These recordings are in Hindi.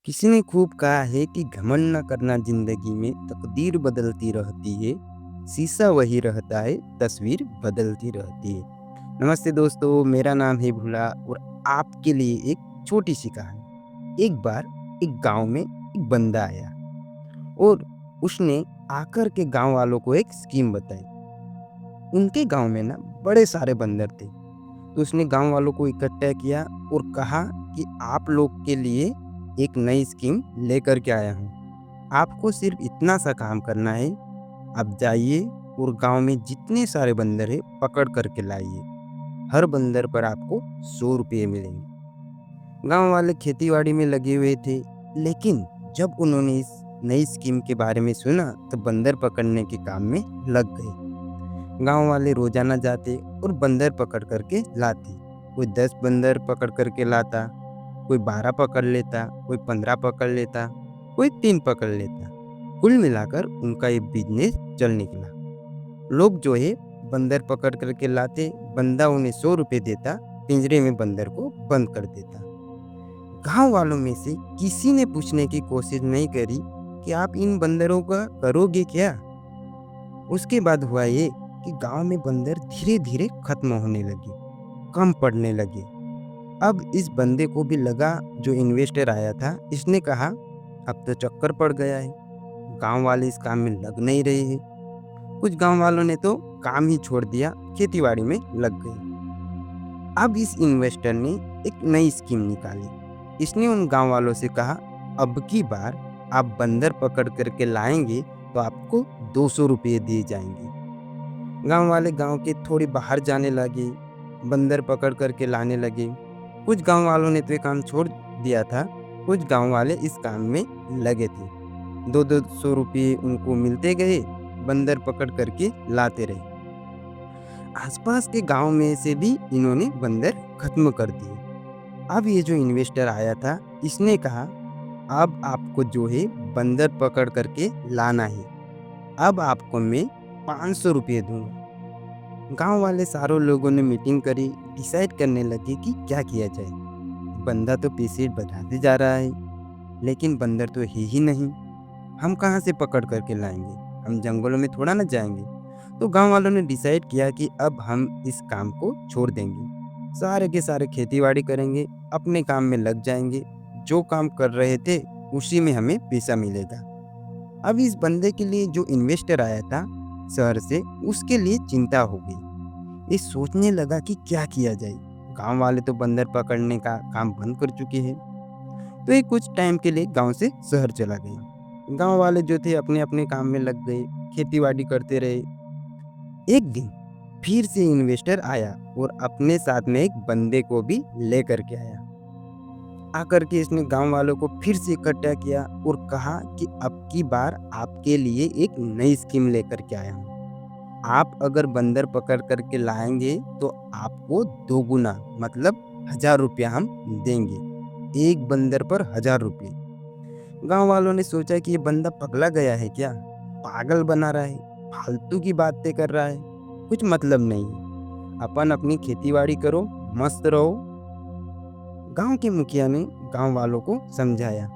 किसी ने खूब कहा है कि घमंड न करना जिंदगी में तकदीर बदलती रहती है। शीशा वही रहता है, तस्वीर बदलती रहती है। नमस्ते दोस्तों, मेरा नाम है भूला और आपके लिए एक छोटी सी कहानी। एक बार एक गांव में एक बंदा आया और उसने आकर के गांव वालों को एक स्कीम बताई। उनके गांव में ना बड़े सारे बंदर थे, तो उसने गांव वालों को इकट्ठा किया और कहा कि आप लोग के लिए एक नई स्कीम लेकर के आया हूँ। आपको सिर्फ इतना सा काम करना है। आप जाइए और गांव में जितने सारे बंदर है पकड़ करके लाइए। हर बंदर पर आपको 100 रुपये मिलेंगे। गांव वाले खेतीबाड़ी में लगे हुए थे, लेकिन जब उन्होंने इस नई स्कीम के बारे में सुना तो बंदर पकड़ने के काम में लग गए। गांव वाले रोजाना जाते और बंदर पकड़ करके लाते। कोई 10 बंदर पकड़ करके लाता, कोई 12 पकड़ लेता, कोई 15 पकड़ लेता, कोई 3 पकड़ लेता। कुल मिलाकर उनका ये बिजनेस चल निकला। लोग जो है बंदर पकड़ करके लाते, बंदा उन्हें 100 रुपये देता, पिंजरे में बंदर को बंद कर देता। गांव वालों में से किसी ने पूछने की कोशिश नहीं करी कि आप इन बंदरों का करोगे क्या। उसके बाद हुआ ये कि गांव में बंदर धीरे धीरे खत्म होने लगे, कम पड़ने लगे। अब इस बंदे को भी लगा, जो इन्वेस्टर आया था इसने कहा अब तो चक्कर पड़ गया है, गांव वाले इस काम में लग नहीं रहे हैं। कुछ गांव वालों ने तो काम ही छोड़ दिया, खेतीबाड़ी में लग गए। अब इस इन्वेस्टर ने एक नई स्कीम निकाली। इसने उन गांव वालों से कहा, अब की बार आप बंदर पकड़ करके लाएंगे तो आपको 200 रुपये दिए जाएंगे। गांव वाले गांव के थोड़ी बाहर जाने लगे, बंदर पकड़ करके लाने लगे। कुछ गांव वालों ने तो ये काम छोड़ दिया था, कुछ गांव वाले इस काम में लगे थे। 200 रुपये उनको मिलते गए, बंदर पकड़ करके लाते रहे। आसपास के गांव में से भी इन्होंने बंदर खत्म कर दिए। अब ये जो इन्वेस्टर आया था इसने कहा, अब आपको जो है बंदर पकड़ करके लाना है। अब आपको मैं 500 रुपये दूंगा। गांव वाले सारों लोगों ने मीटिंग करी, डिसाइड करने लगे कि क्या किया जाए। बंदा तो पैसे बढ़ाते जा रहा है, लेकिन बंदर तो है ही नहीं। हम कहाँ से पकड़ करके लाएंगे, हम जंगलों में थोड़ा ना जाएंगे। तो गांव वालों ने डिसाइड किया कि अब हम इस काम को छोड़ देंगे, सारे के सारे खेतीबाड़ी करेंगे, अपने काम में लग जाएंगे। जो काम कर रहे थे उसी में हमें पैसा मिलेगा। अब इस बंदे के लिए जो इन्वेस्टर आया था शहर से, उसके लिए चिंता हो गई। ये सोचने लगा कि क्या किया जाए। गांव वाले तो बंदर पकड़ने का काम बंद कर चुके हैं। तो ये कुछ टाइम के लिए गांव से शहर चला गया। गांव वाले जो थे अपने अपने काम में लग गए, खेतीबाड़ी करते रहे। एक दिन फिर से इन्वेस्टर आया और अपने साथ में एक बंदे को भी लेकर के आया। आकर के इसने गांव वालों को फिर से इकट्ठा किया और कहा कि अब की बार आपके लिए एक नई स्कीम लेकर के आया हूँ। आप अगर बंदर पकड़ करके लाएंगे तो आपको 2 गुना, मतलब 1000 रुपया हम देंगे। एक बंदर पर 1000 रुपये। गांव वालों ने सोचा कि ये बंदा पगला गया है क्या, पागल बना रहा है, फालतू की बातें कर रहा है, कुछ मतलब नहीं है। अपन अपनी खेतीबाड़ी करो, मस्त रहो। गांव के मुखिया ने गांव वालों को समझाया,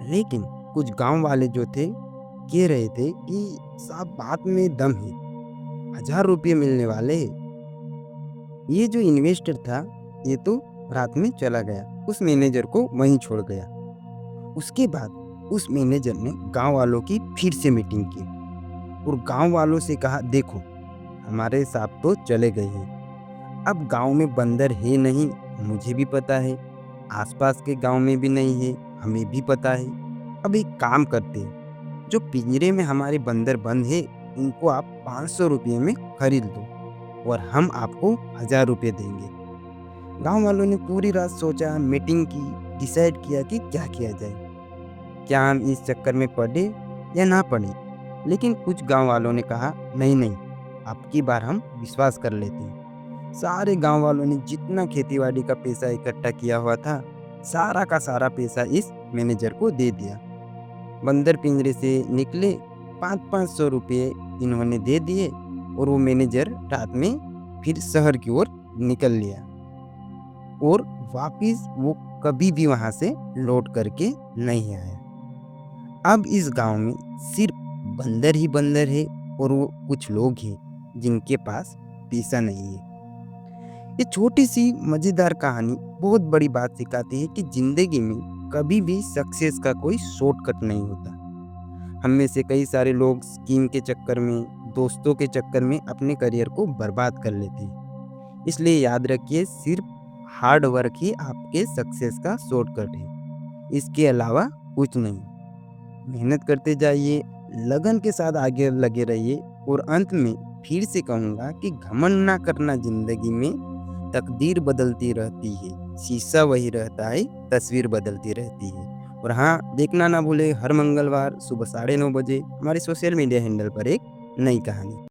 लेकिन कुछ गांव वाले जो थे कह रहे थे कि साहब बात में दम है, 1000 रुपये मिलने वाले। ये जो इन्वेस्टर था ये तो रात में चला गया, उस मैनेजर को वहीं छोड़ गया। उसके बाद उस मैनेजर ने गांव वालों की फिर से मीटिंग की और गांव वालों से कहा, देखो हमारे साहब तो चले गए हैं, अब गांव में बंदर है नहीं, मुझे भी पता है, आसपास के गांव में भी नहीं है, हमें भी पता है। अब एक काम करते हैं, जो पिंजरे में हमारे बंदर बंद है उनको आप 500 रुपये में खरीद लो और हम आपको 1000 रुपये देंगे। गांव वालों ने पूरी रात सोचा, मीटिंग की, डिसाइड किया कि क्या किया जाए, क्या हम इस चक्कर में पड़े या ना पड़े। लेकिन कुछ गांव वालों ने कहा, नहीं नहीं, अब की बार हम विश्वास कर लेते हैं। सारे गांव वालों ने जितना खेतीबाड़ी का पैसा इकट्ठा किया हुआ था, सारा का सारा पैसा इस मैनेजर को दे दिया। बंदर पिंजरे से निकले, 500-500 रुपये इन्होंने दे दिए और वो मैनेजर रात में फिर शहर की ओर निकल लिया और वापिस वो कभी भी वहाँ से लौट करके नहीं आया। अब इस गाँव में सिर्फ बंदर ही बंदर है और वो कुछ लोग हैं जिनके पास पैसा नहीं है। ये छोटी-सी मज़ेदार कहानी बहुत बड़ी बात सिखाती है कि ज़िंदगी में कभी भी सक्सेस का कोई शॉर्टकट नहीं होता। हम में से कई सारे लोग स्कीम के चक्कर में, दोस्तों के चक्कर में अपने करियर को बर्बाद कर लेते हैं। इसलिए याद रखिए सिर्फ हार्ड वर्क ही आपके सक्सेस का शॉर्टकट है। इसके अलावा कुछ नहीं। मेहनत करते जाइए, लगन के साथ आगे लगे रहिए और अंत में फिर से कहूँगा कि घमंड ना करना ज़िंदगी में, तकदीर बदलती रहती है, शीशा वही रहता है, तस्वीर बदलती रहती है। और हाँ, देखना ना भूलें हर मंगलवार सुबह 9:30 बजे हमारे सोशल मीडिया हैंडल पर एक नई कहानी।